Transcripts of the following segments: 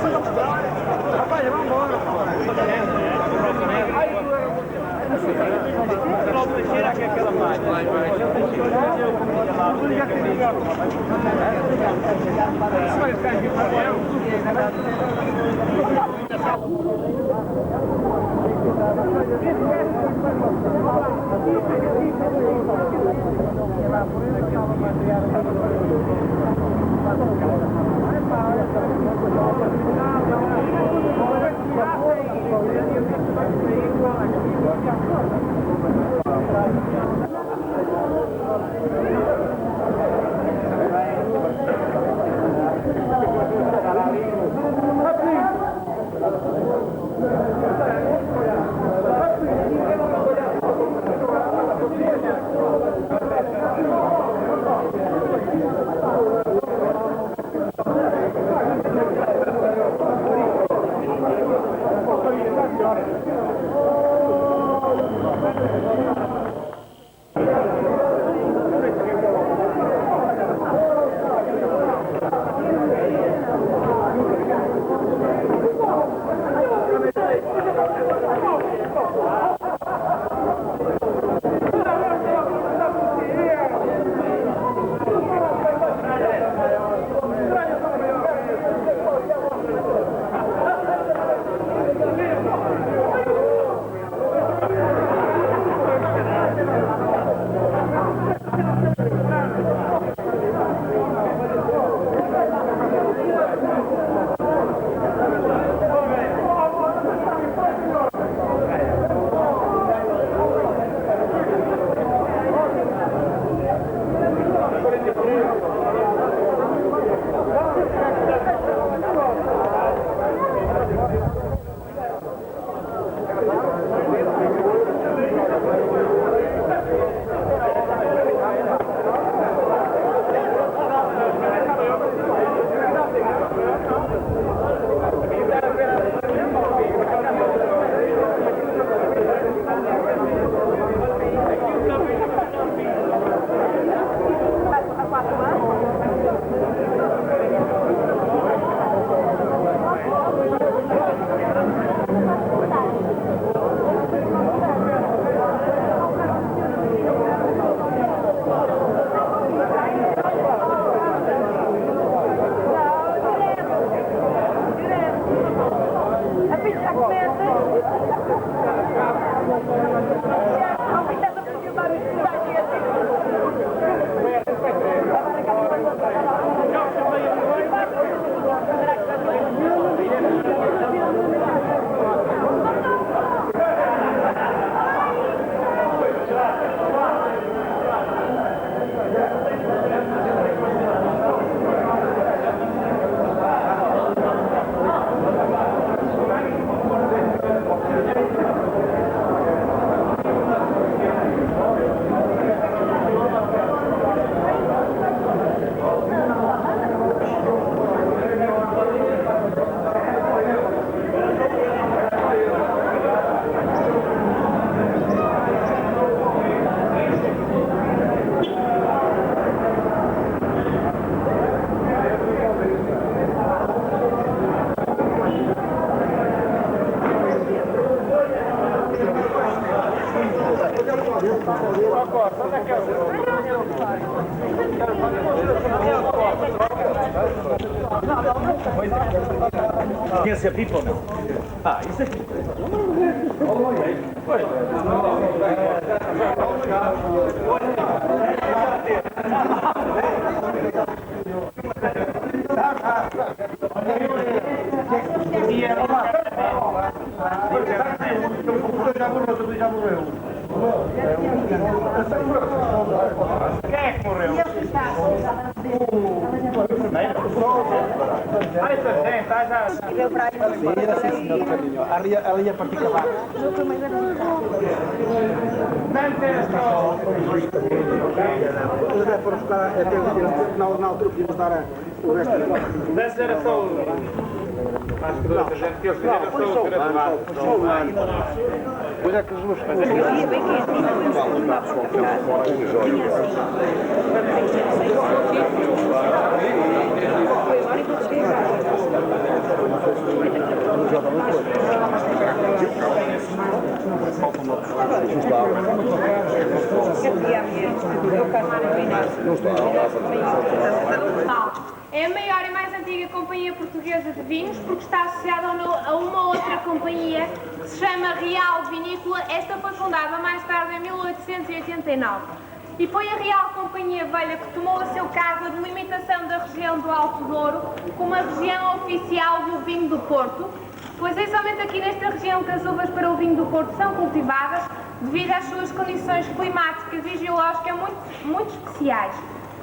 Rapaz, vamos embora. Tira que aquela parte. Vai. Conhece a pipa ou não? Ah, isso aqui. Já morreu. Quem é que morreu? Ali a partir de lá. Na altura podíamos dar o resto. Dessa era só acho que a gente que eles fizeram só o gravado. Pois é que os meus Havia bem que É a maior e mais antiga companhia portuguesa de vinhos porque está associada a uma outra companhia que se chama Real Vinícola. Esta foi fundada mais tarde em 1889 e foi a Real Companhia Velha que tomou a seu cargo a delimitação da região do Alto Douro como a região oficial do vinho do Porto, pois é somente aqui nesta região que as uvas para o vinho do Porto são cultivadas devido às suas condições climáticas e geológicas muito especiais.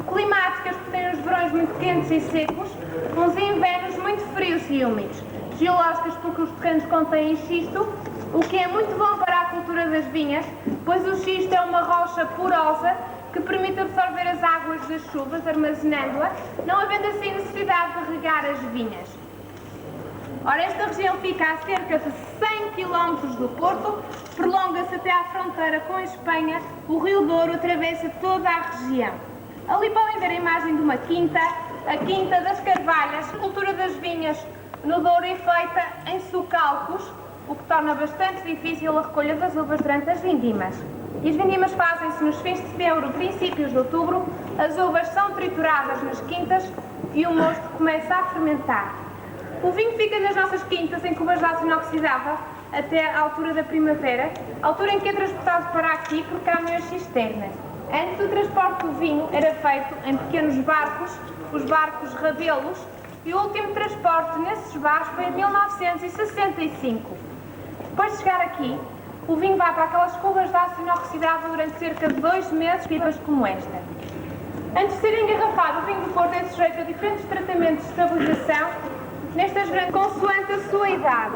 Climáticas porque têm os verões muito quentes e secos, uns invernos muito frios e úmidos. Geológicas porque os terrenos contêm xisto, o que é muito bom para a cultura das vinhas, pois o xisto é uma rocha porosa que permite absorver as águas das chuvas, armazenando-a, não havendo assim necessidade de regar as vinhas. Ora, esta região fica a cerca de 100 km do Porto, prolonga-se até à fronteira com a Espanha, o Rio Douro atravessa toda a região. Ali podem ver a imagem de uma quinta, a Quinta das Carvalhas. A cultura das vinhas no Douro é feita em socalcos, o que torna bastante difícil a recolha das uvas durante as vindimas. E as vindimas fazem-se nos fins de setembro, princípios de outubro, as uvas são trituradas nas quintas e o mosto começa a fermentar. O vinho fica nas nossas quintas em cubas de aço inoxidável até à altura da primavera, altura em que é transportado para aqui por caminhões cisternas. Antes, o transporte do vinho era feito em pequenos barcos, os barcos rabelos, e o último transporte nesses barcos foi em 1965. Depois de chegar aqui, o vinho vai para aquelas cubas de aço inoxidável durante cerca de 2 meses, pipas como esta. Antes de ser engarrafado, o vinho do Porto é sujeito a diferentes tratamentos de estabilização, nestas grandes consoante a sua idade.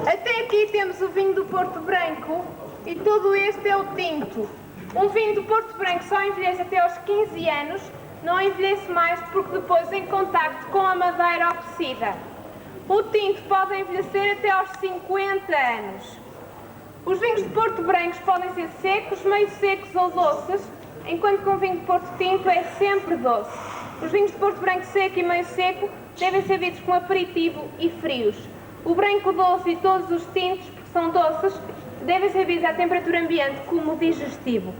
Até aqui temos o vinho do Porto Branco e todo este é o tinto. Um vinho do Porto Branco só envelhece até aos 15 anos, não envelhece mais porque depois em contacto com a madeira oxida. O tinto pode envelhecer até aos 50 anos. Os vinhos de Porto Brancos podem ser secos, meio secos ou doces, enquanto que um vinho de Porto Tinto é sempre doce. Os vinhos de Porto Branco seco e meio seco devem ser bebidos com aperitivo e frios. O branco doce e todos os tintos, porque são doces, devem ser bebidos à temperatura ambiente como digestivo.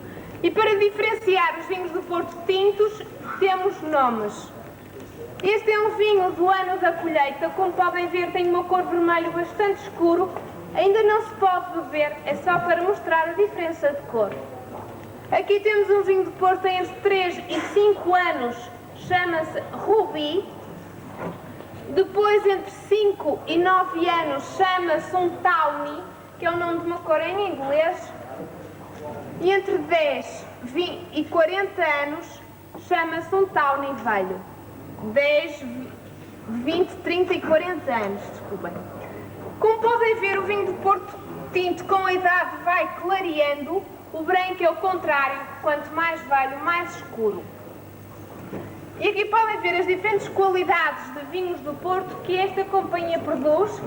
E para diferenciar os vinhos do Porto tintos, temos nomes. Este é um vinho do ano da colheita, como podem ver tem uma cor vermelho bastante escuro, ainda não se pode beber, é só para mostrar a diferença de cor. Aqui temos um vinho de Porto entre 3 e 5 anos, chama-se Rubi. Depois, entre 5 e 9 anos, chama-se um Tawny, que é o nome de uma cor em inglês. E entre 10 e 40 anos, chama-se um Tawny velho. 10, 20, 30 e 40 anos, desculpem. Como podem ver, o vinho de Porto Tinto com a idade vai clareando, o branco é o contrário, quanto mais velho, mais escuro. E aqui podem ver as diferentes qualidades de vinhos do Porto que esta companhia produz.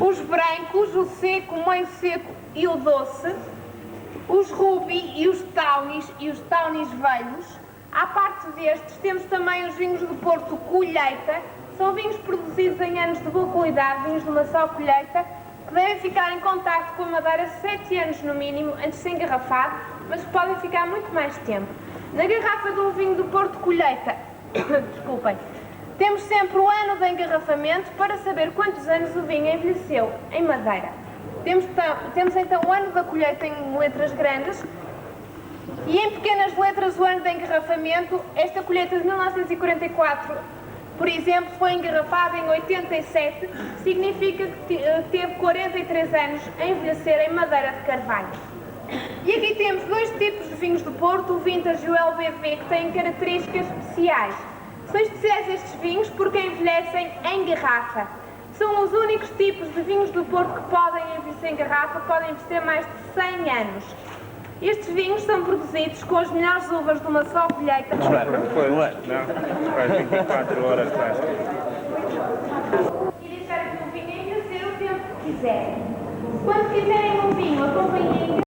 Os brancos, o seco, o meio seco e o doce. Os Ruby e os Tawnies velhos. À parte destes, temos também os vinhos do Porto Colheita. São vinhos produzidos em anos de boa qualidade, vinhos de uma só colheita, que devem ficar em contacto com a madeira 7 anos no mínimo, antes de ser engarrafado, mas que podem ficar muito mais tempo. Na garrafa de um vinho do Porto Colheita, desculpem, temos sempre o ano de engarrafamento para saber quantos anos o vinho envelheceu em madeira. Temos então o ano da colheita em letras grandes e em pequenas letras o ano de engarrafamento. Esta colheita de 1944, por exemplo, foi engarrafada em 87, significa que teve 43 anos a envelhecer em madeira de carvalho. E aqui temos 2 tipos de vinhos do Porto, o Vintage e o LVV, que têm características especiais. São especiais estes vinhos porque envelhecem em garrafa. São os únicos tipos de vinhos do Porto que podem envelhecer em garrafa, podem envelhecer mais de 100 anos. Estes vinhos são produzidos com as melhores uvas de uma só colheita. Não, faz 24 horas faz. E deixar que o vinho envelhecer o tempo que quiserem. Quando quiserem um vinho, acompanhem